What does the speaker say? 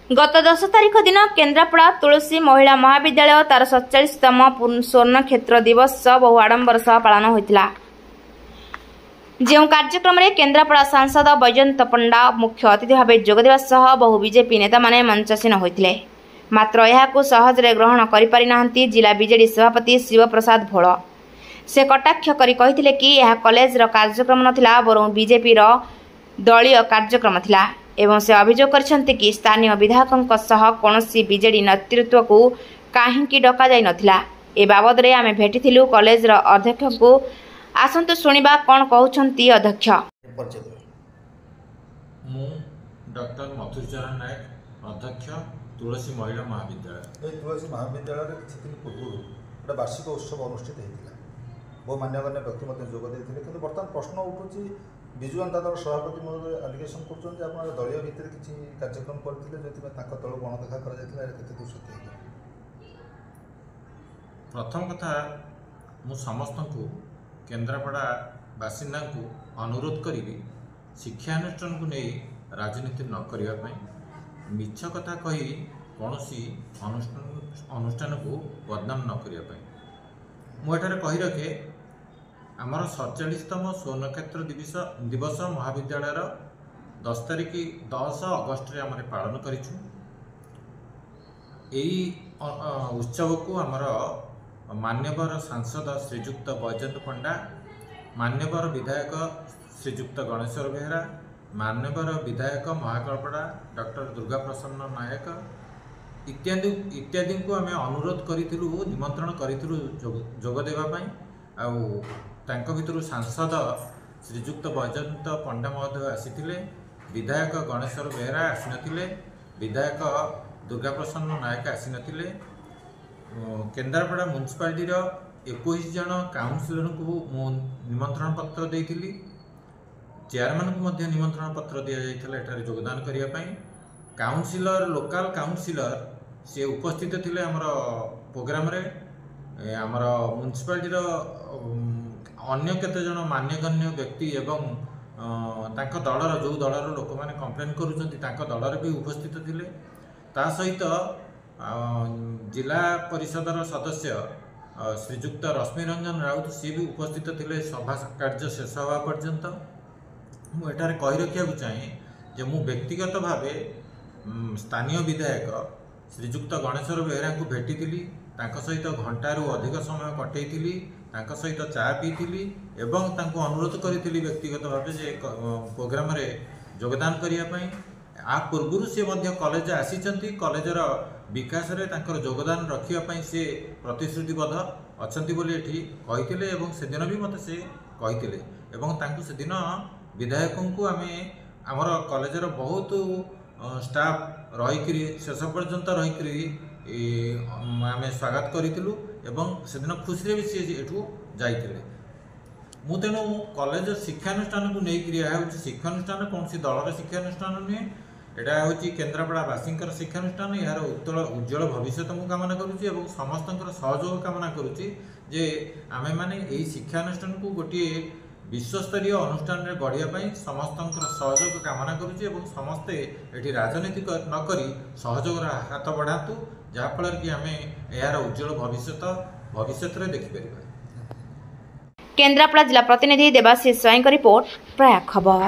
गत 10 तारिख दिन केन्द्रापड़ा तुलसी महिला महाविद्यालय तार 47तम स्वर्ण क्षेत्र दिवस बहु आडंबर सह पालन होता। जो कार्यक्रम में केन्द्रापड़ा सांसद बैजयंत पंडा मुख्य अतिथि भाव जोगदेवा सह बहु बीजेपी नेता माने मंचासीन होते। मात्र यह सहजरे ग्रहण करि जिला बीजेडी सभापति शिव प्रसाद भोल। से कटाक्ष करी कहिथिले कि यह कॉलेज रो कार्यक्रम नथिला बरं बीजेपी रो दलीय कार्यक्रम थिला एवं से अभियोग करछन्ते कि स्थानीय विधायकों सह कौनसी बीजेडी नेतृत्व को काहींकी डका जाई नथिला। ए बाबद रे आमे भेटिथिलु कॉलेज रो अध्यक्ष को। आसंतु सुनिबा कोन कहउछन्ती अध्यक्ष। मु डॉक्टर मधुचरण नायक अध्यक्ष तुलसी महिला महाविद्यालय। तुलसी महाविद्यालय किछि दिन पूर्व वार्षिक उत्सव अनुष्ठित होता। बहु मान्यगण्य व्यक्ति जोग देते कि बर्तमान प्रश्न उठूँ विजु जनता दल सभापति महोदय आलिगेसन कर दलीय भितर किसी कार्यक्रम करते जो दल गणदेखा कर सत्य। प्रथम कथा मु समस्त को केन्द्रापड़ा बासिंदा को अनुरोध करी शिक्षानुष्ठान को नहीं राजनीति न करने मिछ कथा कही कौन अनुष्ठान को बदनाम न करने मुझे कही रखे आमर 47तम स्वर्णक्षेत्र दिवस महाविद्यालय 10 तारिख 10 अगस्ट रे आम पालन करिछु। एई उत्सव को आमर मान्यवर सांसद श्रीजुक्त बैजयंत पंडा, मान्यवर विधायक श्रीजुक्त गणेश्वर बेहरा, मान्यवर विधायक महाकल्पड़ा डॉक्टर दुर्गा प्रसन्न नायक इत्यादि इत्यादि को आम अनुरोध करूँ निमंत्रण करूँ जोग देवाई। तांको भितर सांसद श्रीजुक्त बैजयंत पंडा महोदय आसीथिले, विधायक गणेश्वर बेहरा आसीनथिले, विधायक दुर्गा प्रसन्न नायक आसीनथिले। केन्द्रापड़ा म्युनिसिपालिटी 21 जन काउंसिलर को मु निमंत्रण पत्र देइथिली। चेयरमैन को मध्य निमंत्रण पत्र दिया जाइथिला एठारे योगदान करिया पई। काउंसिलर लोकल काउंसिलर से उपस्थित थिले हमर प्रोग्राम रे। हमर म्युनिसिपालिटी अन्य केते जन मान्यगण्य व्यक्ति एवं तांको दलर जो दलर लोक मैंने कंप्लेन करुँच दलर भी उपस्थित थिले। ता सहित जिला परिषदर सदस्य श्रीजुक्त रश्मि रंजन राउत सी भी उपस्थित थिले सभा कार्य शेष हवा पर्यंत। मुझे कही रखा चाहे जे मु व्यक्तिगत भाव स्थानीय विधायक श्रीजुक्त गणेश्वर बेहरा को भेटी सहित घंटारू अधिक समय कटई सहित चा पीली एवं तांको अनुरोध करी व्यक्तिगत भाव जे प्रोग्राम रे योगदान करने। आ पूर्व से कॉलेज आसी कॉलेजर विकास रे तांकर योगदान रखापी से प्रतिश्रुतिबद्ध अच्छा बोली कही से दिन भी मत से कही से दिन विधायकों को आम आमर कॉलेजर बहुत स्टाफ रही शेष पर्यंत रही आम स्वागत करूँ एवं से दिन खुशी भी सी एठू जाइए। मु तेणु कॉलेज शिक्षानुष्ठान को लेकर शिक्षानुष्ठान कौन सी दलर शिक्षानुष्ठान नुहे, यहाँ हूँ केन्द्रापड़ावासी शिक्षानुष्ठान। यार उज्जवल भविष्य मु कामना करुच्ची और समस्त सहयोग कामना करुच्ची जे आमे माने यही शिक्षानुष्ठान को गोटे विश्वस्तरीय अनुष्ठान रे गढ़िया समस्त सहयोग कामना करुच्ची और समस्ते ये राजनीति न करी सहयोग हाथ बढ़ातु जहाँफल कि आम यार उज्जवल भविष्य देखिपर। केन्द्रापड़ा जिला प्रतिनिधि देवाशीष स्वाईं रिपोर्ट प्रयाग खबर।